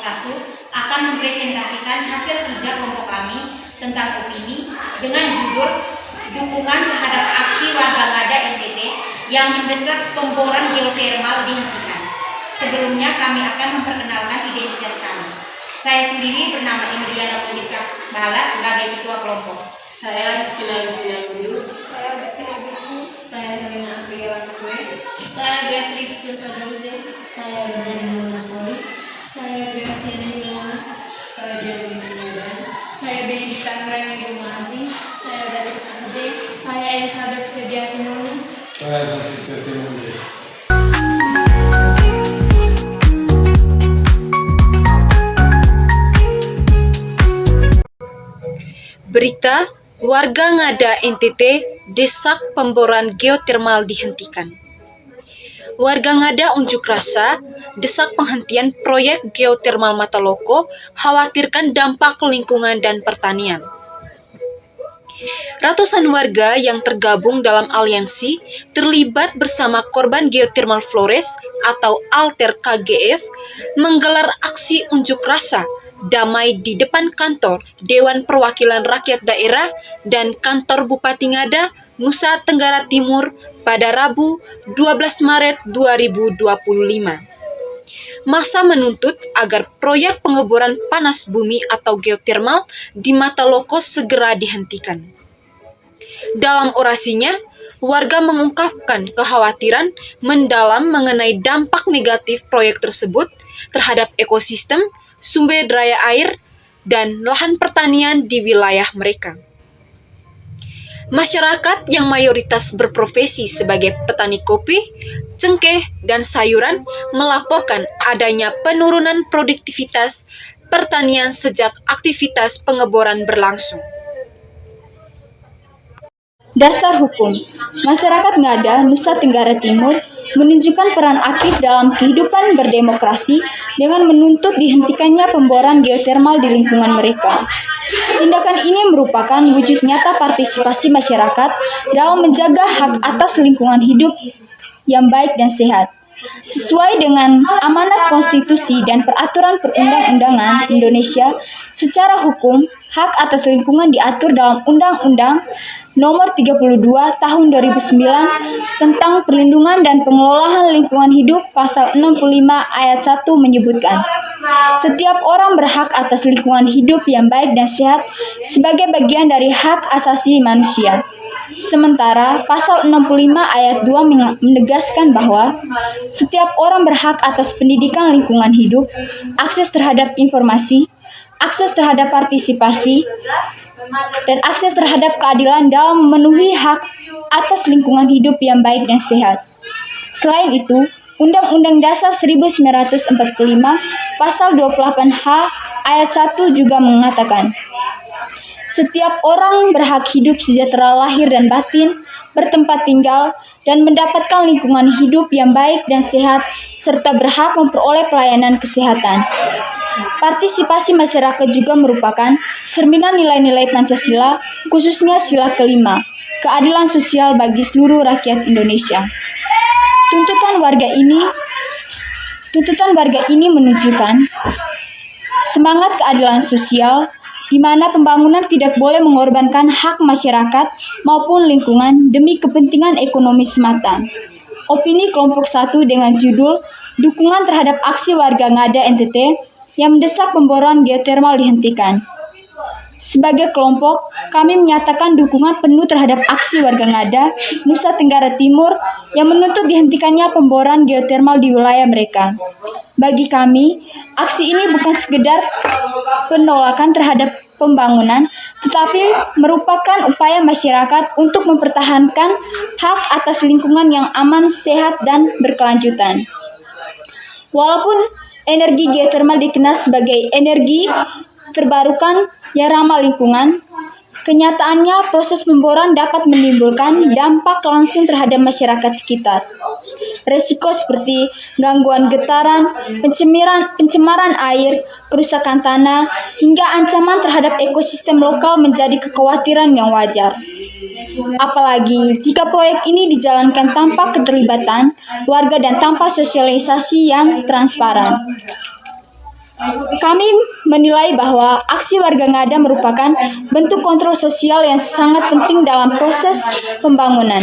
1 akan mempresentasikan hasil kerja kelompok kami tentang opini dengan judul dukungan terhadap aksi warga Ngada NTT yang mendesak pemboran geotermal dihentikan. Sebelumnya kami akan memperkenalkan identitas kami. Saya sendiri bernama Emiliana Pulisa Bala sebagai ketua kelompok. Saya Rizkina Gulu. Saya Agustina Gulu. Saya Helena Apriela Kue. Saya Beatrix Silvadoze. Saya Brandon Nasori. Saya Graciana Milana. Saya Dewi Menyadar. Saya Benedikta Nurani Dumazi. Saya David Sakde. Saya Elizabeth Febiati Noni. Saya Francisca Timur. Berita, warga Ngada NTT desak pemboran geotermal dihentikan. Warga Ngada unjuk rasa desak penghentian proyek geotermal Mataloko, khawatirkan dampak lingkungan dan pertanian. Ratusan warga yang tergabung dalam aliansi terlibat bersama korban geotermal Flores atau Alter KGF menggelar aksi unjuk rasa damai di depan kantor Dewan Perwakilan Rakyat Daerah dan kantor Bupati Ngada, Nusa Tenggara Timur pada Rabu 12 Maret 2025. Massa menuntut agar proyek pengeboran panas bumi atau geotermal di Mataloko segera dihentikan. Dalam orasinya, warga mengungkapkan kekhawatiran mendalam mengenai dampak negatif proyek tersebut terhadap ekosistem, sumber daya air, dan lahan pertanian di wilayah mereka. Masyarakat yang mayoritas berprofesi sebagai petani kopi, cengkeh, dan sayuran melaporkan adanya penurunan produktivitas pertanian sejak aktivitas pengeboran berlangsung. Dasar hukum. Masyarakat Ngada, Nusa Tenggara Timur menunjukkan peran aktif dalam kehidupan berdemokrasi dengan menuntut dihentikannya pemboran geotermal di lingkungan mereka. Tindakan ini merupakan wujud nyata partisipasi masyarakat dalam menjaga hak atas lingkungan hidup yang baik dan sehat. Sesuai dengan amanat konstitusi dan peraturan perundang-undangan Indonesia, secara hukum, hak atas lingkungan diatur dalam Undang-Undang Nomor 32 Tahun 2009 tentang Perlindungan dan Pengelolaan Lingkungan Hidup. Pasal 65 ayat 1 menyebutkan, setiap orang berhak atas lingkungan hidup yang baik dan sehat sebagai bagian dari hak asasi manusia. Sementara Pasal 65 ayat 2 menegaskan bahwa setiap orang berhak atas pendidikan lingkungan hidup, akses terhadap informasi, akses terhadap partisipasi, dan akses terhadap keadilan dalam memenuhi hak atas lingkungan hidup yang baik dan sehat. Selain itu, Undang-Undang Dasar 1945 Pasal 28H ayat 1 juga mengatakan, setiap orang berhak hidup sejahtera lahir dan batin, bertempat tinggal, dan mendapatkan lingkungan hidup yang baik dan sehat, serta berhak memperoleh pelayanan kesehatan. Partisipasi masyarakat juga merupakan cerminan nilai-nilai Pancasila, khususnya sila kelima, keadilan sosial bagi seluruh rakyat Indonesia. Tuntutan warga ini menunjukkan semangat keadilan sosial, di mana pembangunan tidak boleh mengorbankan hak masyarakat maupun lingkungan demi kepentingan ekonomi semata. Opini kelompok 1 dengan judul dukungan terhadap aksi warga Ngada NTT yang mendesak pemboran geotermal dihentikan. Sebagai kelompok, kami menyatakan dukungan penuh terhadap aksi warga Ngada, Nusa Tenggara Timur yang menuntut dihentikannya pemboran geotermal di wilayah mereka. Bagi kami, aksi ini bukan sekedar penolakan terhadap pembangunan, tetapi merupakan upaya masyarakat untuk mempertahankan hak atas lingkungan yang aman, sehat, dan berkelanjutan. Walaupun energi geotermal dikenal sebagai energi terbarukan yang ramah lingkungan, kenyataannya proses pemboran dapat menimbulkan dampak langsung terhadap masyarakat sekitar. Resiko seperti gangguan getaran, pencemaran air, kerusakan tanah, hingga ancaman terhadap ekosistem lokal menjadi kekhawatiran yang wajar. Apalagi jika proyek ini dijalankan tanpa keterlibatan warga dan tanpa sosialisasi yang transparan. Kami menilai bahwa aksi warga Ngada merupakan bentuk kontrol sosial yang sangat penting dalam proses pembangunan.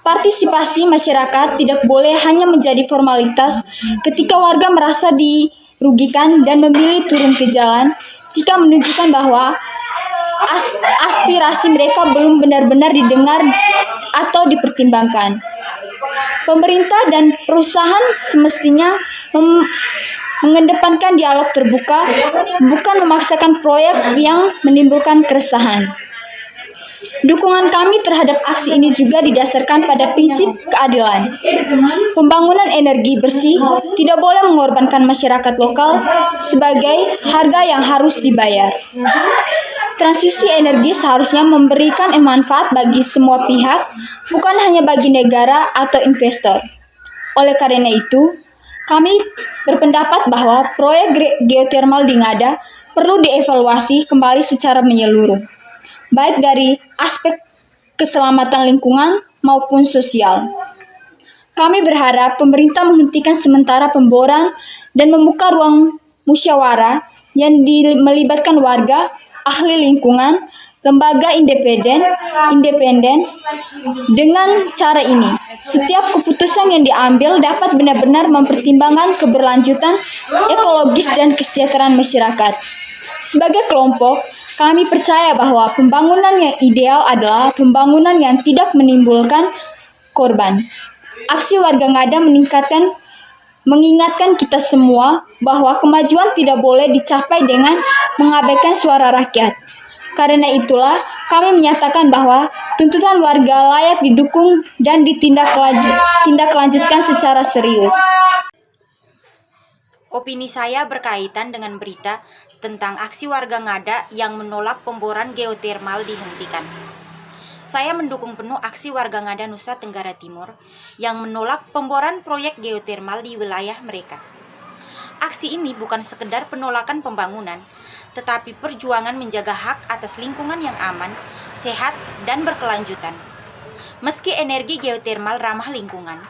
Partisipasi masyarakat tidak boleh hanya menjadi formalitas ketika warga merasa dirugikan dan memilih turun ke jalan jika menunjukkan bahwa aspirasi mereka belum benar-benar didengar atau dipertimbangkan. Pemerintah dan perusahaan semestinya mengedepankan dialog terbuka, bukan memaksakan proyek yang menimbulkan keresahan. Dukungan kami terhadap aksi ini juga didasarkan pada prinsip keadilan. Pembangunan energi bersih tidak boleh mengorbankan masyarakat lokal sebagai harga yang harus dibayar. Transisi energi seharusnya memberikan manfaat bagi semua pihak, bukan hanya bagi negara atau investor. Oleh karena itu, kami berpendapat bahwa proyek geotermal di Ngada perlu dievaluasi kembali secara menyeluruh, baik dari aspek keselamatan lingkungan maupun sosial. Kami berharap pemerintah menghentikan sementara pemboran dan membuka ruang musyawarah yang melibatkan warga, ahli lingkungan, lembaga independen. Dengan cara ini, setiap keputusan yang diambil dapat benar-benar mempertimbangkan keberlanjutan ekologis dan kesejahteraan masyarakat. Sebagai kelompok, kami percaya bahwa pembangunan yang ideal adalah pembangunan yang tidak menimbulkan korban. Aksi warga Ngada mengingatkan kita semua bahwa kemajuan tidak boleh dicapai dengan mengabaikan suara rakyat. Karena itulah kami menyatakan bahwa tuntutan warga layak didukung dan ditindaklanjutkan secara serius. Opini saya berkaitan dengan berita tentang aksi warga Ngada yang menolak pemboran geotermal dihentikan. Saya mendukung penuh aksi warga Ngada Nusa Tenggara Timur yang menolak pemboran proyek geotermal di wilayah mereka. Aksi ini bukan sekedar penolakan pembangunan, tetapi perjuangan menjaga hak atas lingkungan yang aman, sehat, dan berkelanjutan. Meski energi geotermal ramah lingkungan,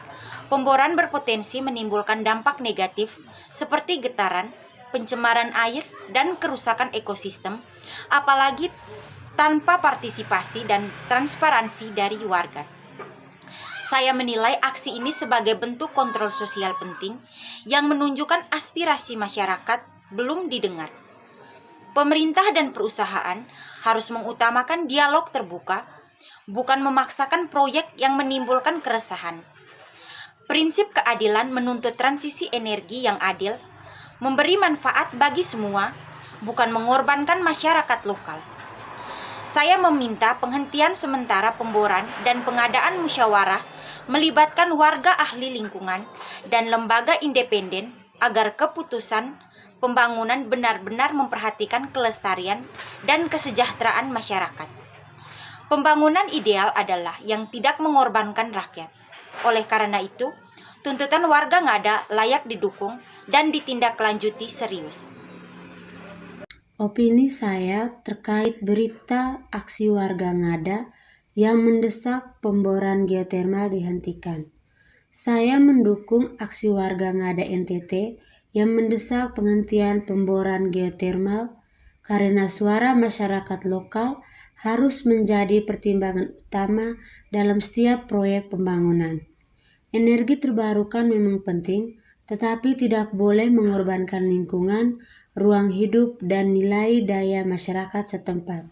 pemboran berpotensi menimbulkan dampak negatif seperti getaran, pencemaran air, dan kerusakan ekosistem, apalagi tanpa partisipasi dan transparansi dari warga. Saya menilai aksi ini sebagai bentuk kontrol sosial penting yang menunjukkan aspirasi masyarakat belum didengar. Pemerintah dan perusahaan harus mengutamakan dialog terbuka, bukan memaksakan proyek yang menimbulkan keresahan. Prinsip keadilan menuntut transisi energi yang adil, memberi manfaat bagi semua, bukan mengorbankan masyarakat lokal. Saya meminta penghentian sementara pemboran dan pengadaan musyawarah melibatkan warga ahli lingkungan dan lembaga independen agar keputusan pembangunan benar-benar memperhatikan kelestarian dan kesejahteraan masyarakat. Pembangunan ideal adalah yang tidak mengorbankan rakyat. Oleh karena itu, tuntutan warga Ngada layak didukung dan ditindaklanjuti serius. Opini saya terkait berita aksi warga Ngada yang mendesak pemboran geotermal dihentikan. Saya mendukung aksi warga Ngada NTT yang mendesak penghentian pemboran geotermal karena suara masyarakat lokal harus menjadi pertimbangan utama dalam setiap proyek pembangunan. Energi terbarukan memang penting, tetapi tidak boleh mengorbankan lingkungan, ruang hidup, dan nilai daya masyarakat setempat.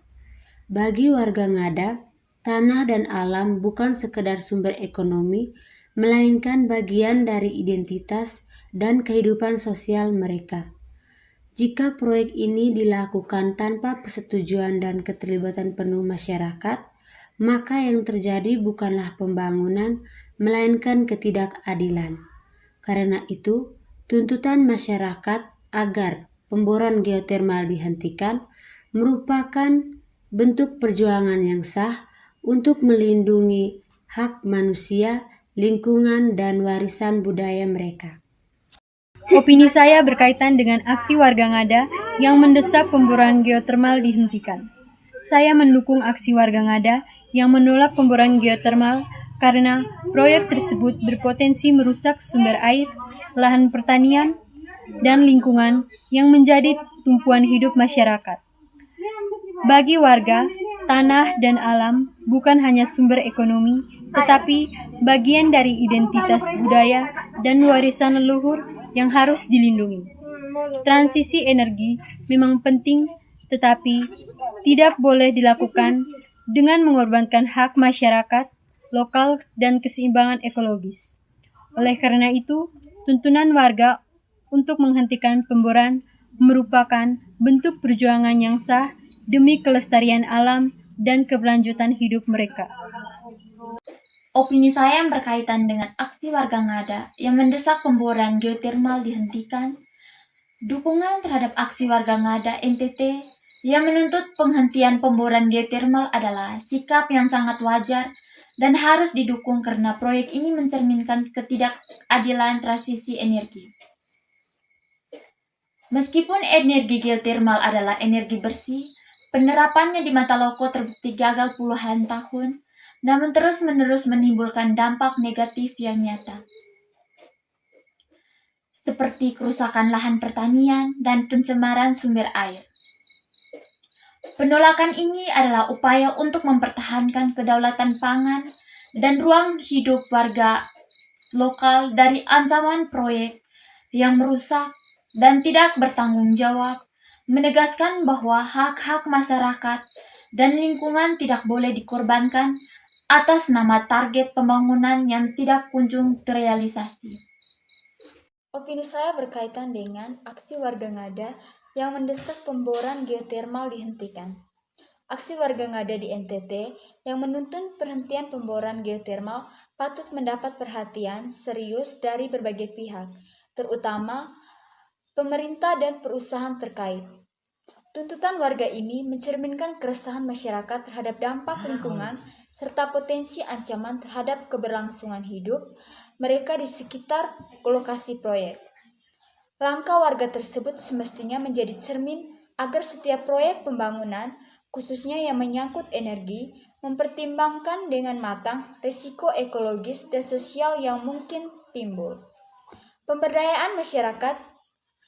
Bagi warga Ngada, tanah dan alam bukan sekedar sumber ekonomi, melainkan bagian dari identitas dan kehidupan sosial mereka. Jika proyek ini dilakukan tanpa persetujuan dan keterlibatan penuh masyarakat, maka yang terjadi bukanlah pembangunan, melainkan ketidakadilan. Karena itu, tuntutan masyarakat agar pemboran geotermal dihentikan merupakan bentuk perjuangan yang sah untuk melindungi hak manusia, lingkungan, dan warisan budaya mereka. Opini saya berkaitan dengan aksi warga Ngada yang mendesak pemboran geotermal dihentikan. Saya mendukung aksi warga Ngada yang menolak pemboran geotermal karena proyek tersebut berpotensi merusak sumber air, lahan pertanian, dan lingkungan yang menjadi tumpuan hidup masyarakat. Bagi warga, tanah dan alam bukan hanya sumber ekonomi, tetapi bagian dari identitas budaya dan warisan leluhur yang harus dilindungi. Transisi energi memang penting, tetapi tidak boleh dilakukan dengan mengorbankan hak masyarakat lokal dan keseimbangan ekologis. Oleh karena itu, tuntunan warga untuk menghentikan pemboran merupakan bentuk perjuangan yang sah demi kelestarian alam dan keberlanjutan hidup mereka. Opini saya yang berkaitan dengan aksi warga Ngada yang mendesak pemboran geotermal dihentikan, dukungan terhadap aksi warga Ngada NTT yang menuntut penghentian pemboran geotermal adalah sikap yang sangat wajar dan harus didukung karena proyek ini mencerminkan ketidakadilan transisi energi. Meskipun energi geotermal adalah energi bersih, penerapannya di Mataloko terbukti gagal puluhan tahun, namun terus-menerus menimbulkan dampak negatif yang nyata, seperti kerusakan lahan pertanian dan pencemaran sumber air. Penolakan ini adalah upaya untuk mempertahankan kedaulatan pangan dan ruang hidup warga lokal dari ancaman proyek yang merusak dan tidak bertanggung jawab, menegaskan bahwa hak-hak masyarakat dan lingkungan tidak boleh dikorbankan atas nama target pembangunan yang tidak kunjung terrealisasi. Opini saya berkaitan dengan aksi warga Ngada yang mendesak pemboran geotermal dihentikan. Aksi warga Ngada di NTT yang menuntut perhentian pemboran geotermal patut mendapat perhatian serius dari berbagai pihak, terutama pemerintah dan perusahaan terkait. Tuntutan warga ini mencerminkan keresahan masyarakat terhadap dampak lingkungan serta potensi ancaman terhadap keberlangsungan hidup mereka di sekitar lokasi proyek. Langkah warga tersebut semestinya menjadi cermin agar setiap proyek pembangunan, khususnya yang menyangkut energi, mempertimbangkan dengan matang risiko ekologis dan sosial yang mungkin timbul. Pemberdayaan masyarakat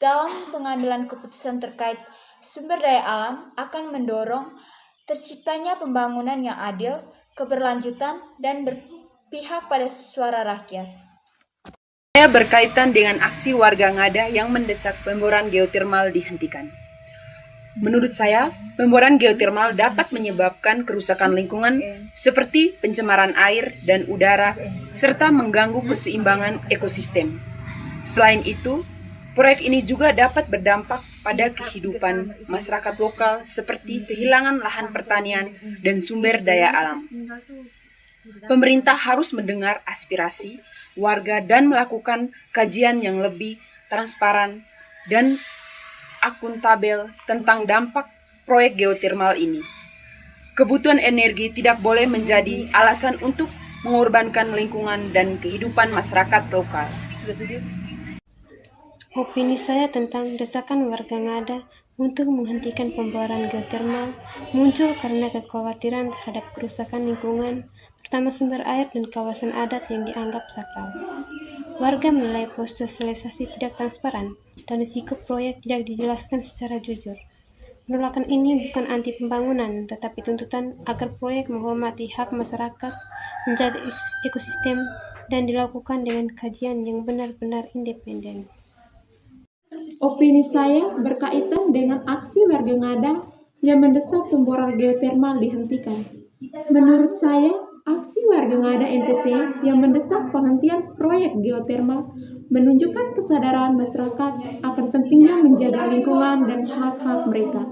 dalam pengambilan keputusan terkait sumber daya alam akan mendorong terciptanya pembangunan yang adil, keberlanjutan, dan berpihak pada suara rakyat. Saya berkaitan dengan aksi warga Ngada yang mendesak pemboran geotermal dihentikan. Menurut saya, pemboran geotermal dapat menyebabkan kerusakan lingkungan seperti pencemaran air dan udara, serta mengganggu keseimbangan ekosistem. Selain itu, proyek ini juga dapat berdampak pada kehidupan masyarakat lokal seperti kehilangan lahan pertanian dan sumber daya alam. Pemerintah harus mendengar aspirasi warga dan melakukan kajian yang lebih transparan dan akuntabel tentang dampak proyek geotermal ini. Kebutuhan energi tidak boleh menjadi alasan untuk mengorbankan lingkungan dan kehidupan masyarakat lokal. Opini saya tentang desakan warga Ngada untuk menghentikan pemboran geotermal muncul karena kekhawatiran terhadap kerusakan lingkungan, terutama sumber air dan kawasan adat yang dianggap sakral. Warga menilai proses sosialisasi tidak transparan dan risiko proyek tidak dijelaskan secara jujur. Penolakan ini bukan anti pembangunan, tetapi tuntutan agar proyek menghormati hak masyarakat, menjaga ekosistem, dan dilakukan dengan kajian yang benar-benar independen. Opini saya berkaitan dengan aksi warga Ngada yang mendesak pemboran geotermal dihentikan. Menurut saya, aksi warga Ngada NTT yang mendesak penghentian proyek geotermal menunjukkan kesadaran masyarakat akan pentingnya menjaga lingkungan dan hak-hak mereka.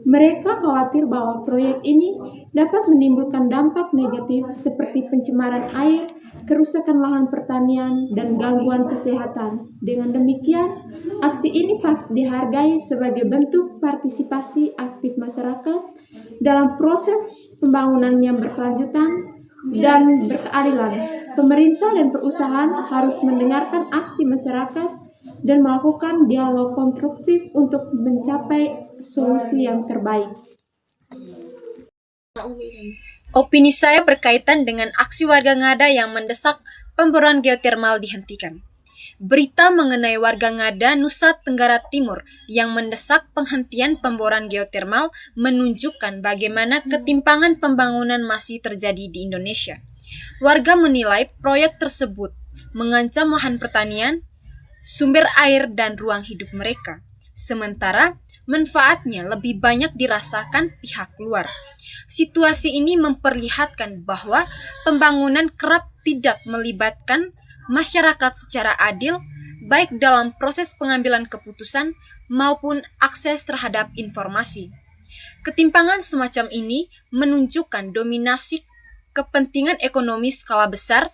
Mereka khawatir bahwa proyek ini dapat menimbulkan dampak negatif seperti pencemaran air, kerusakan lahan pertanian, dan gangguan kesehatan. Dengan demikian, aksi ini patut dihargai sebagai bentuk partisipasi aktif masyarakat dalam proses pembangunan yang berkelanjutan dan berkeadilan. Pemerintah dan perusahaan harus mendengarkan aksi masyarakat dan melakukan dialog konstruktif untuk mencapai solusi yang terbaik. Opini saya berkaitan dengan aksi warga Ngada yang mendesak pemboran geotermal dihentikan. berita mengenai warga Ngada, Nusa Tenggara Timur yang mendesak penghentian pemboran geotermal menunjukkan bagaimana ketimpangan pembangunan masih terjadi di Indonesia. Warga menilai proyek tersebut mengancam lahan pertanian, sumber air, dan ruang hidup mereka. Sementara manfaatnya lebih banyak dirasakan pihak luar. Situasi ini memperlihatkan bahwa pembangunan kerap tidak melibatkan masyarakat secara adil, baik dalam proses pengambilan keputusan maupun akses terhadap informasi. Ketimpangan semacam ini menunjukkan dominasi kepentingan ekonomi skala besar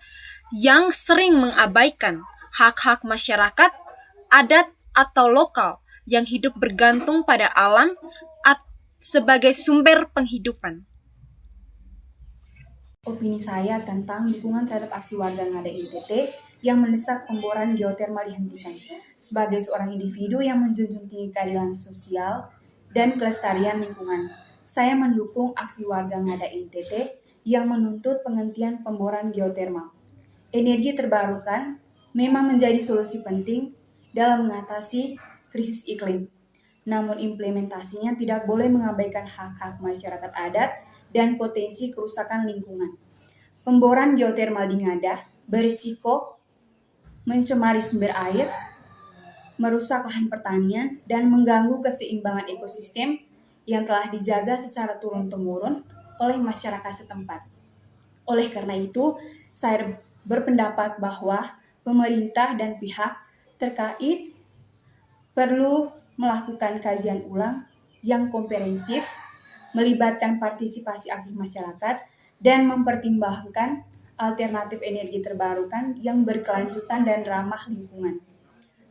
yang sering mengabaikan hak-hak masyarakat, adat, atau lokal yang hidup bergantung pada alam sebagai sumber penghidupan. Opini saya tentang dukungan terhadap aksi warga Ngada NTT yang mendesak pemboran geotermal dihentikan. Sebagai seorang individu yang menjunjung tinggi keadilan sosial dan kelestarian lingkungan, saya mendukung aksi warga Ngada NTT yang menuntut penghentian pemboran geotermal. Energi terbarukan memang menjadi solusi penting dalam mengatasi krisis iklim. Namun implementasinya tidak boleh mengabaikan hak-hak masyarakat adat dan potensi kerusakan lingkungan. Pemboran geotermal di Ngada berisiko mencemari sumber air, merusak lahan pertanian, dan mengganggu keseimbangan ekosistem yang telah dijaga secara turun-temurun oleh masyarakat setempat. Oleh karena itu, saya berpendapat bahwa pemerintah dan pihak terkait perlu melakukan kajian ulang yang komprehensif, melibatkan partisipasi aktif masyarakat, dan mempertimbangkan alternatif energi terbarukan yang berkelanjutan dan ramah lingkungan.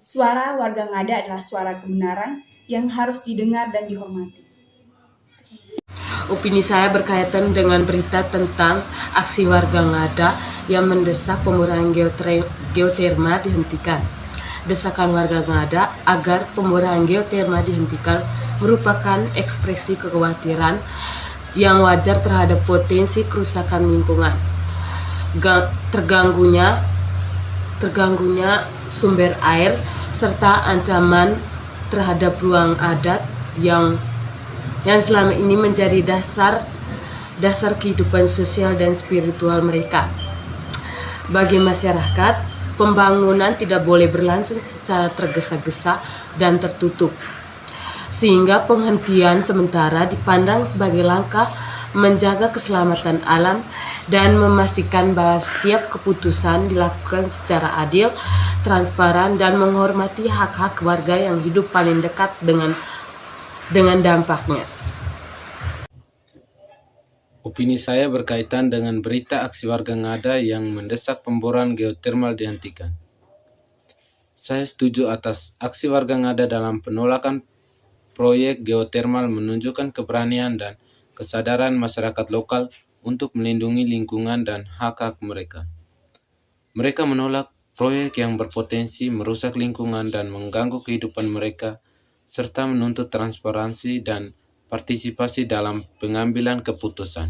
Suara warga Ngada adalah suara kebenaran yang harus didengar dan dihormati. Opini saya berkaitan dengan berita tentang aksi warga Ngada yang mendesak pemboran geotermal dihentikan. Desakan warga Ngada agar pemboran geotermal dihentikan merupakan ekspresi kekhawatiran yang wajar terhadap potensi kerusakan lingkungan, terganggunya sumber air, serta ancaman terhadap ruang adat yang selama ini menjadi dasar kehidupan sosial dan spiritual mereka. Bagi masyarakat, pembangunan tidak boleh berlangsung secara tergesa-gesa dan tertutup, sehingga penghentian sementara dipandang sebagai langkah menjaga keselamatan alam dan memastikan bahwa setiap keputusan dilakukan secara adil, transparan, dan menghormati hak-hak warga yang hidup paling dekat dengan dampaknya. Opini saya berkaitan dengan berita aksi warga Ngada yang mendesak pemboran geotermal dihentikan. Saya setuju atas aksi warga Ngada dalam penolakan proyek geotermal, menunjukkan keberanian dan kesadaran masyarakat lokal untuk melindungi lingkungan dan hak-hak mereka. Mereka menolak proyek yang berpotensi merusak lingkungan dan mengganggu kehidupan mereka, serta menuntut transparansi dan partisipasi dalam pengambilan keputusan.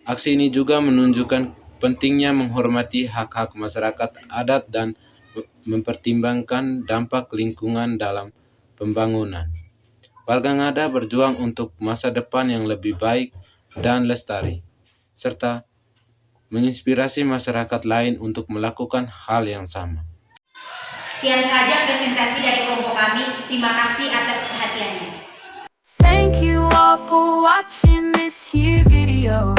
Aksi ini juga menunjukkan pentingnya menghormati hak-hak masyarakat adat dan mempertimbangkan dampak lingkungan dalam pembangunan. Warga Ngada berjuang untuk masa depan yang lebih baik dan lestari, serta menginspirasi masyarakat lain untuk melakukan hal yang sama. Sekian saja presentasi dari kelompok kami. Terima kasih atas perhatiannya. Thank you all for watching this here video.